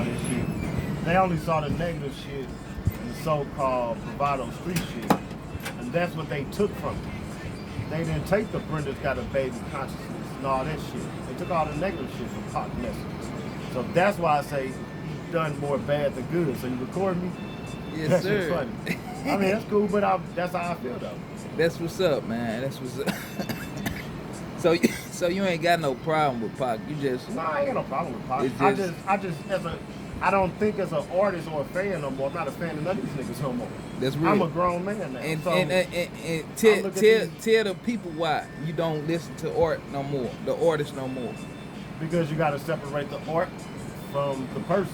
all this shit. They only saw the negative shit and the so-called bravado street shit. And that's what they took from it. They didn't take the Brenda's got a baby consciousness and all that shit. They took all the negative shit from Pac messages. So that's why I say he's done more bad than good. So you record me? Yes, that's sir. Funny. I mean, that's cool, but that's how I feel though. That's what's up, man. That's what's up. So you ain't got no problem with Pac. You just No, I ain't got no problem with Pac. I don't think as an artist or a fan no more. I'm not a fan of none of these niggas no more. That's real. I'm a grown man now. And, so tell the people why you don't listen to art no more, the artist no more. Because you got to separate the art from the person.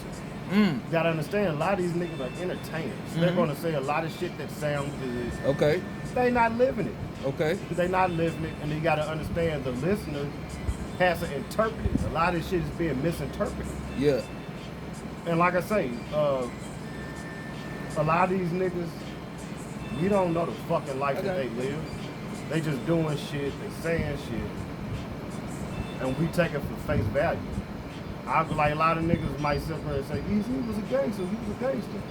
You got to understand, a lot of these niggas are entertainers. They're going to say a lot of shit that sounds good. Okay. They not living it. Okay. They not living it, and you got to understand the listener has to interpret it. A lot of this shit is being misinterpreted. Yeah. And like I say, a lot of these niggas, we don't know the fucking life that they live. They just doing shit, they saying shit, and we take it for face value. I like a lot of niggas might sit there and say, Easy was a gangster, he was a gangster.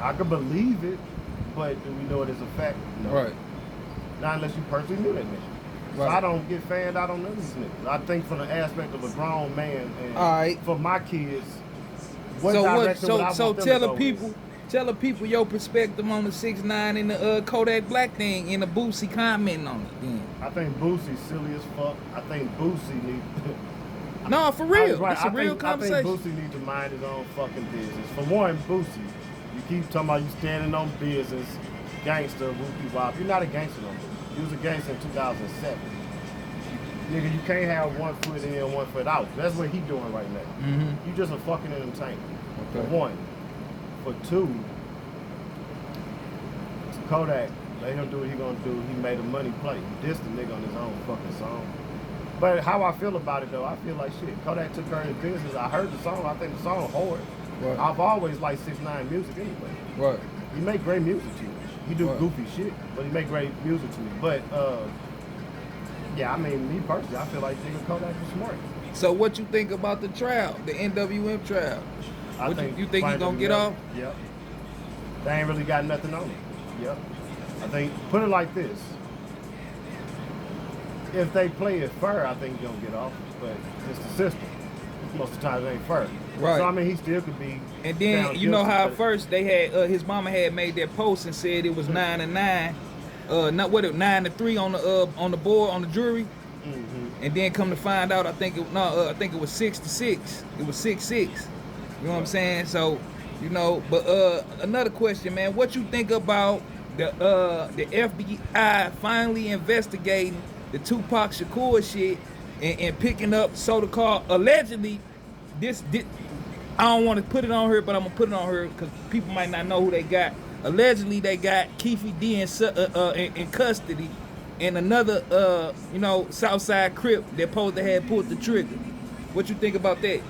I could believe it, but do we know it as a fact? No. Right. Not unless you personally knew that nigga. So Right. I don't get fanned out on none of these niggas. I think from the aspect of a grown man and all right. for my kids, So tell the people your perspective on the 6ix9ine and the Kodak Black thing and the Boosie commenting on it. Then. I think Boosie's silly as fuck. I think Boosie needs. No, for real. Right. It's a real conversation. I think Boosie needs to mind his own fucking business. For one, Boosie, you keep talking about you standing on business, gangster, whoopie wop. You're not a gangster no more. You was a gangster in 2007. Nigga, you can't have 1 foot in, 1 foot out. That's what he doing right now. You just a fucking entertainer. Okay. For one. For two, Kodak, let him do what he gonna do. He made a money play. He dissed the nigga on his own fucking song. But how I feel about it though, I feel like shit. Kodak took care of his business. I heard the song. I think the song hard. Right. I've always liked 6ix9ine music anyway. Right. He make great music to me. He do goofy shit, but he make great music to me. But yeah, I mean, me personally, I feel like nigga Kodak was smart. So what you think about the trial, the NWM trial? You think he gonna get off? Yep. They ain't really got nothing on it. Yep. I think, put it like this. If they play it fair, I think he's gonna get off. But it's the system. Most of the time it ain't fair. Right. So I mean, he still could be. And then you know how at first they had his mama had made that post and said it was 9-9, 9-3 on the board on the jury. And then come to find out, I think it was 6-6. It was 6-6. You know what I'm saying? So, you know. But another question, man. What you think about the FBI finally investigating the Tupac Shakur shit and picking up so-called allegedly this I don't want to put it on her, but I'm gonna put it on her because people might not know who they got. Allegedly, they got Keefy D in custody, and another, Southside Crip that supposed to have pulled the trigger. What you think about that?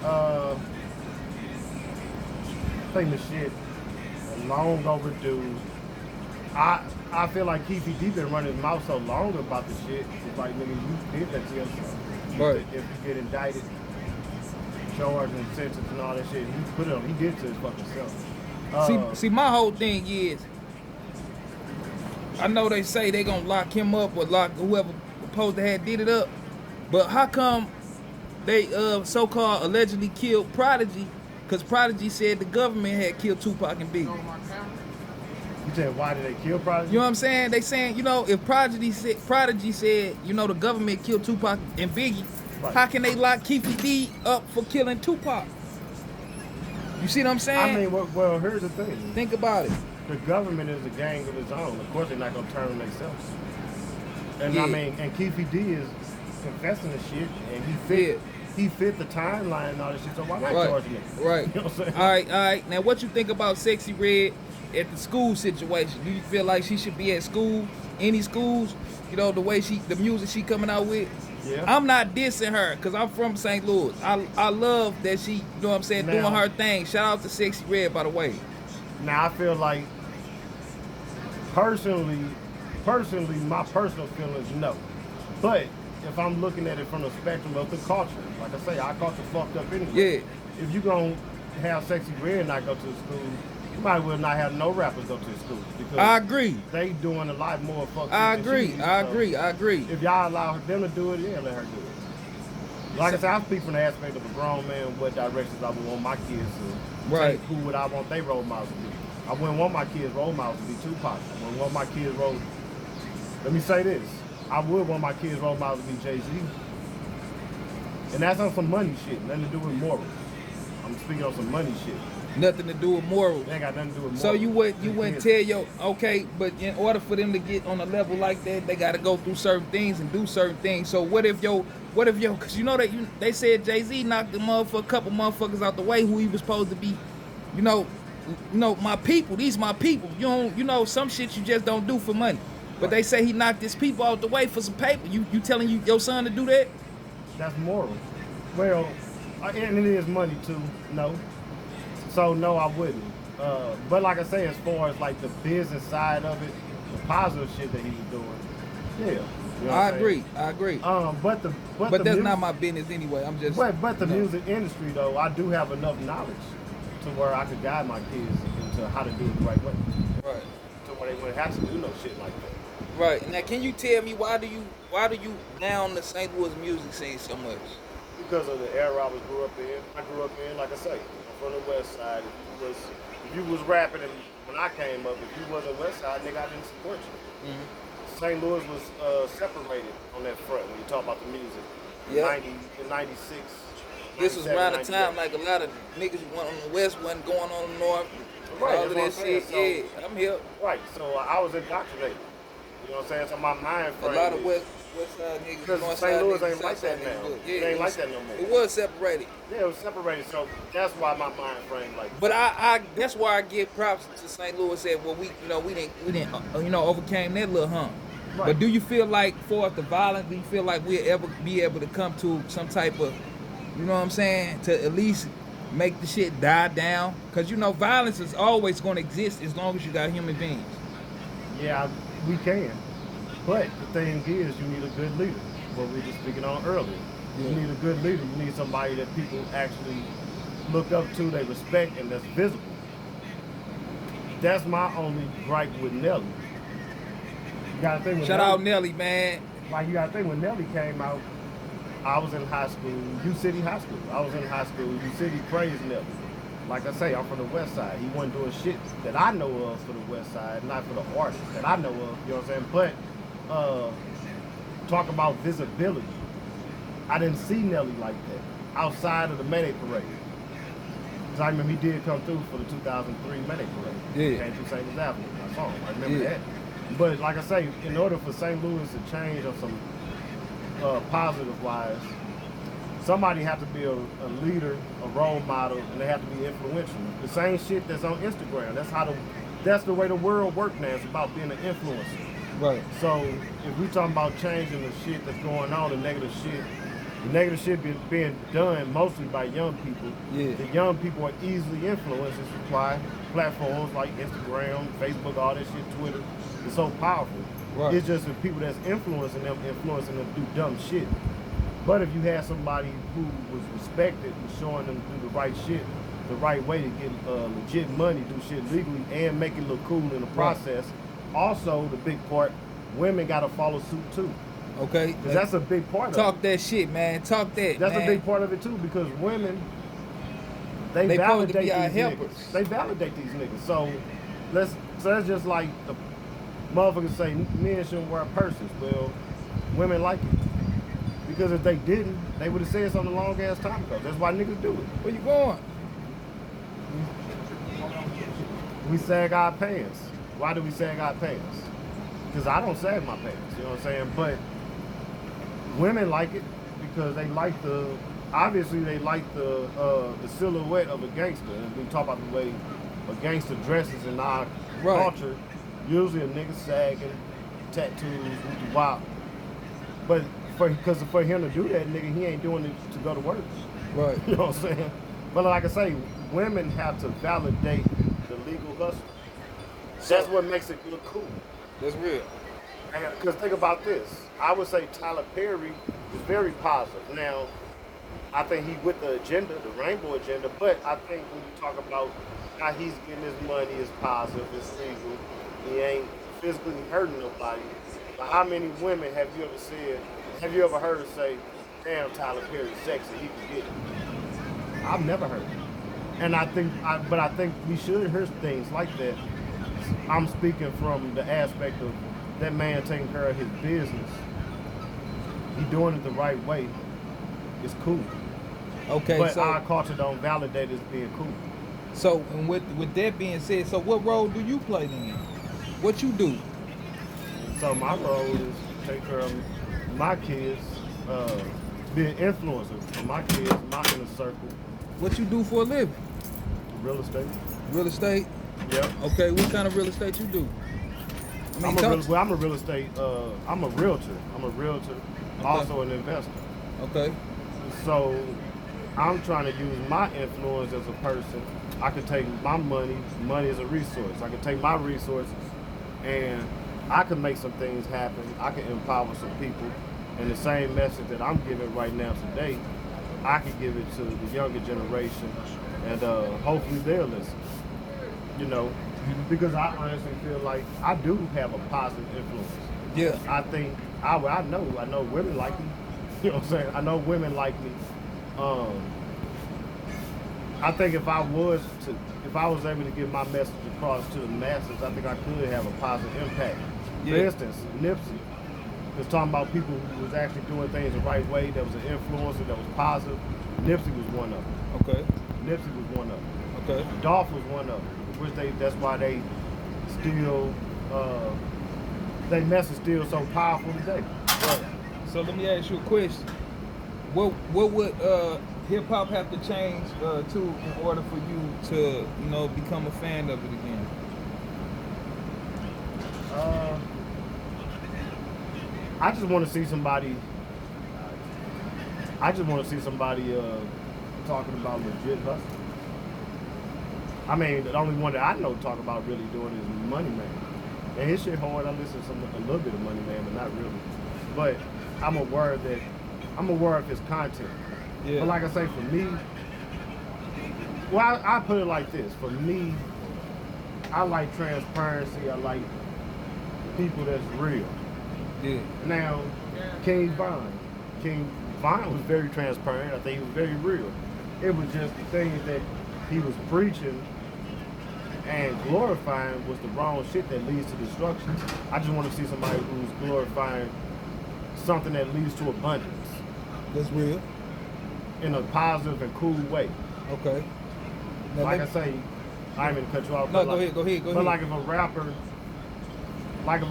I think the shit long overdue. I feel like Keefy D been running his mouth so long about the shit. It's like, nigga, you did that to yourself. Right. If you get indicted, charged and sentenced and all that shit, he did to his fucking self. See, my whole thing is, I know they say they gonna lock him up or lock whoever supposed to have did it up, but how come they so-called allegedly killed Prodigy? Because Prodigy said the government had killed Tupac and Biggie. You said, why did they kill Prodigy? You know what I'm saying? They saying, if Prodigy said, the government killed Tupac and Biggie, right. How can they lock Keefy D up for killing Tupac? You see what I'm saying? I mean, well, here's the thing. Think about it. The government is a gang of its own. Of course, they're not gonna turn on themselves. And I mean, and Keefy D is confessing the shit, and he fit the timeline and all this shit. So why not charge him? Right. You know what I'm saying? All right. Now, what you think about Sexy Red at the school situation? Do you feel like she should be at school, any schools? The way the music she coming out with? Yeah. I'm not dissing her because I'm from St. Louis. I love that she, doing her thing. Shout out to Sexy Red, by the way. Now, I feel like, personally, my personal feelings, no. But if I'm looking at it from the spectrum of the culture, like I say, our culture fucked up anyway. Yeah. if you gonna have Sexy Red not go to the school, you might as well not have no rappers go to the school because I agree. they doing a lot more fuck shit I than agree. she is, I so agree. I agree. if y'all allow them to do it, yeah, let her do it. Like I said, I speak from the aspect of a grown man, what directions I would want my kids to Right. take, who would I want their role models to be. I wouldn't want my kids' role models to be Tupac. I wouldn't want my kids' role. Let me say this. I would want my kids' role models to be Jay-Z. And that's on some money shit, nothing to do with morals. I'm speaking on some money shit. Nothing to do with morals. They ain't got nothing to do with morals. So you wouldn't tell your okay, but in order for them to get on a level like that, they got to go through certain things and do certain things. So what if because you know that they said Jay-Z knocked a couple motherfuckers out the way who he was supposed to be, you know, my people. These my people. You know some shit you just don't do for money. But they say he knocked his people out the way for some paper. You telling your son to do that? That's moral. Well, and it is money too. No. So no, I wouldn't. But like I say, as far as like the business side of it, the positive shit that he was doing, yeah. You know I agree. I agree. But that's not my business anyway. I'm just. But the music industry though, I do have enough knowledge to where I could guide my kids into how to do it the right way. Right. To where they wouldn't have to do no shit like that. Right. Now, can you tell me why do you down the St. Louis music scene so much? Because of the era I grew up in. I grew up in, like I say, I'm from the West Side. If you was rapping and when I came up, if you wasn't West Side, nigga, I didn't support you. Mm-hmm. St. Louis was separated on that front when you talk about the music. Yep. In 96. This was around the time like a lot of niggas went on the West, wasn't going on the North. Right, all of that shit. So, yeah, I'm here. Right, so I was indoctrinated. You know what I'm saying? So my mind frame. A lot of West Side niggas. Because St. Louis ain't like that now. Yeah, it ain't like that no more. It was separated. Yeah, it was separated. So that's why my mind frame like. But I that's why I give props to St. Louis. Said, well, we didn't overcame that little hump. Right. But do you feel like for the violence, do you feel like we'll ever be able to come to some type of, you know what I'm saying, to at least make the shit die down? Because violence is always going to exist as long as you got human beings. Yeah, we can. But the thing is, you need a good leader. What we were just speaking on earlier. Yeah. You need a good leader. You need somebody that people actually look up to, they respect, and that's visible. That's my only gripe with Nelly. You gotta think with Shout out Nelly, man. Like, you gotta think when Nelly came out, I was in high school, U City High School. I was in high school, U City praised Nelly. Like I say, I'm from the West Side. He wasn't doing shit that I know of for the West Side, not for the artists that I know of, you know what I'm saying? But talk about visibility. I didn't see Nelly like that outside of the Mayday Parade. Because I remember he did come through for the 2003 Mayday Parade. Yeah. He came through St. Louis Avenue. I saw him. I remember that. But like I say, in order for St. Louis to change on some positive wise, somebody have to be a leader, a role model, and they have to be influential. The same shit that's on Instagram. That's the way the world works now. It's about being an influencer. Right. So if we talking about changing the shit that's going on, the negative shit being done mostly by young people. Yeah. The young people are easily influenced. This is why platforms like Instagram, Facebook, all that shit, Twitter, is so powerful. Right. It's just the people that's influencing them to do dumb shit. But if you had somebody who was respected and showing them to do the right shit, the right way to get legit money, do shit legally, and make it look cool in the process. Right. Also, the big part, women gotta follow suit too. Okay. Because that's a big part of it. Talk that shit, man. Talk that, That's man. a big part of it too, because women, they validate these niggas. They validate these niggas. So that's just like the motherfuckers say men shouldn't wear purses. Well, women like it. Because if they didn't, they would have said something a long ass time ago. That's why niggas do it. Where you going? We sag our pants. Why do we sag our pants? Because I don't sag my pants, you know what I'm saying? But women like it because they like the silhouette of a gangster. And we talk about the way a gangster dresses in our culture. Usually a nigga sagging, tattoos, with the wop. But because for him to do that, nigga, he ain't doing it to go to work. Right. You know what I'm saying? But like I say, women have to validate the legal hustle. That's what makes it look cool. That's real. Because think about this. I would say Tyler Perry is very positive. Now, I think he with the agenda, the rainbow agenda. But I think when you talk about how he's getting his money is positive, it's legal. He ain't physically hurting nobody. But how many women have you ever said? Have you ever heard say, "Damn, Tyler Perry's sexy. He can get it." I've never heard it. And but I think we should hear things like that. I'm speaking from the aspect of that man taking care of his business. He doing it the right way. It's cool. Okay, But so our culture don't validate it as being cool. so and with that being said, so what role do you play then? What you do? So my role is to take care of my kids, be an influencer for my kids, my inner circle, What you do for a living? real estate. Real estate? Yep. Okay, what kind of real estate you do? I'm a real estate. I'm a realtor. I'm a realtor, also an investor. Okay. So I'm trying to use my influence as a person. I could take my money as a resource. I could take my resources and I can make some things happen. I can empower some people. And the same message that I'm giving right now today, I can give it to the younger generation, and hopefully they'll listen. You know, because I honestly feel like I do have a positive influence. Yeah. I think I know women like me. You know what I'm saying? I know women like me. I think if I was able to get my message across to the masses, I think I could have a positive impact. Yeah. For instance, Nipsey was talking about people who was actually doing things the right way, that was an influencer, that was positive. Nipsey was one of them. Okay. Nipsey was one of them. Okay. Dolph was one of them. That's why they still, they message still so powerful today. Right. So let me ask you a question. What would hip hop have to change to in order for you to become a fan of it again? I just want to see somebody. Talking about legit hustle. I mean, the only one that I know talk about really doing is Money Man. And his shit hard. I listen to a little bit of Money Man, but not really. But I'm aware of his content. Yeah. But like I say, for me, well, I put it like this. For me, I like transparency. I like people that's real. Yeah. Now, King Vine was very transparent. I think he was very real. It was just the things that he was preaching and glorifying was the wrong shit that leads to destruction. I just want to see somebody who's glorifying something that leads to abundance That's real. in a positive and cool way. Okay. Now Like I say, I ain't gonna cut you off. No, but go ahead. Go But ahead. like if a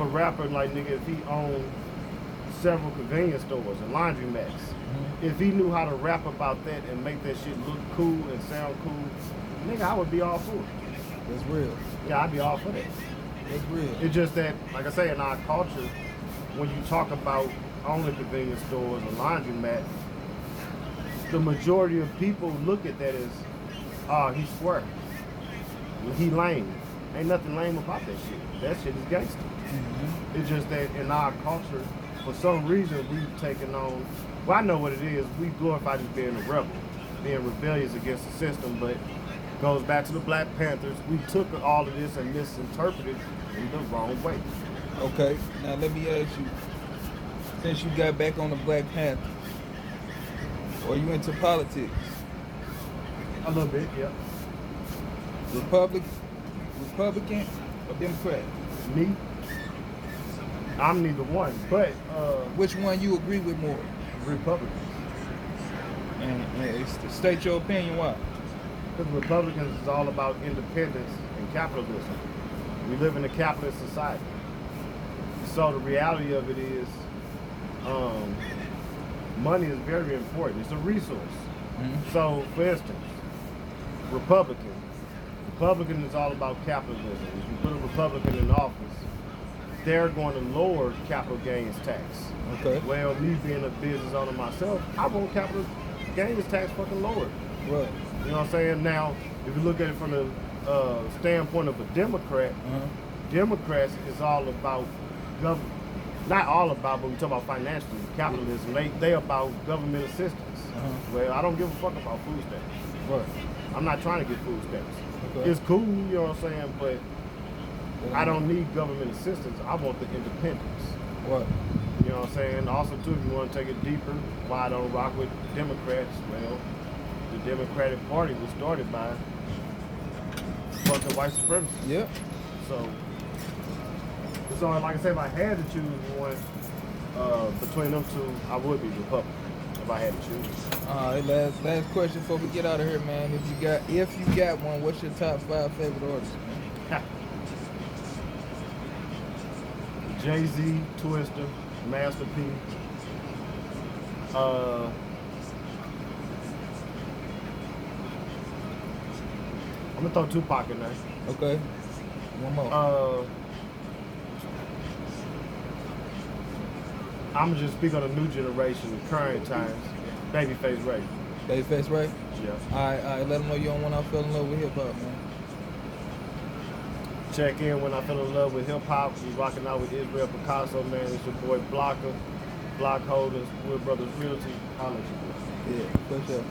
rapper, nigga, if he owned several convenience stores and laundromats, if he knew how to rap about that and make that shit look cool and sound cool, nigga, I would be all for it. That's real. Yeah, I'd be all for that. That's real. It's just that, like I say, in our culture, when you talk about owning convenience stores and laundromat, the majority of people look at that as, oh, he's square. He lame. Ain't nothing lame about that shit. That shit is gangster. It's just that in our culture, for some reason, we've taken on, well, I know what it is. We glorify just being a rebel, being rebellious against the system, but goes back to the Black Panthers. We took all of this and misinterpreted it in the wrong way. Okay. Now let me ask you, since you got back on the Black Panther, are you into politics? A little bit, yeah. Republican or Democrat? Me, I'm neither one, but Which one you agree with more? Republicans. And state your opinion why. Because Republicans is all about independence and capitalism. We live in a capitalist society. So the reality of it is, money is very important. It's a resource. So, for instance, Republican is all about capitalism. If you put a Republican in office, they're going to lower capital gains tax. Okay. Well, me being a business owner myself, I want capital gains tax fucking lowered. Right. You know what I'm saying? Now, if you look at it from the standpoint of a Democrat, Democrats is all about government. Not all about, but we talk about financially, capitalism. They about government assistance. Well, I don't give a fuck about food stamps. Right. I'm not trying to get food stamps. Okay. It's cool, you know what I'm saying, but I don't need government assistance. I want the independence. What? You know what I'm saying? Also, too, if you want to take it deeper, why I don't rock with Democrats? Well, the Democratic Party was started by fucking white supremacists. Yep. So like I said, if I had to choose one between them two, I would be Republican if I had to choose. All right, last question before we get out of here, man. If you got one, what's your top 5 favorite artists, man? Jay-Z, Twister, Master P. I'm gonna throw Tupac in there. Okay. One more. I'm gonna just speak on the new generation, current times. Babyface Ray. Babyface Ray? Yeah. All right. Let them know you don't want to fell in love with hip hop, man. Check in when I fell in love with hip hop. We rocking out with Israel Picasso, man. It's your boy Blocker, Block Holders, Wood Brothers Realty. Holla at you. Yeah, for sure.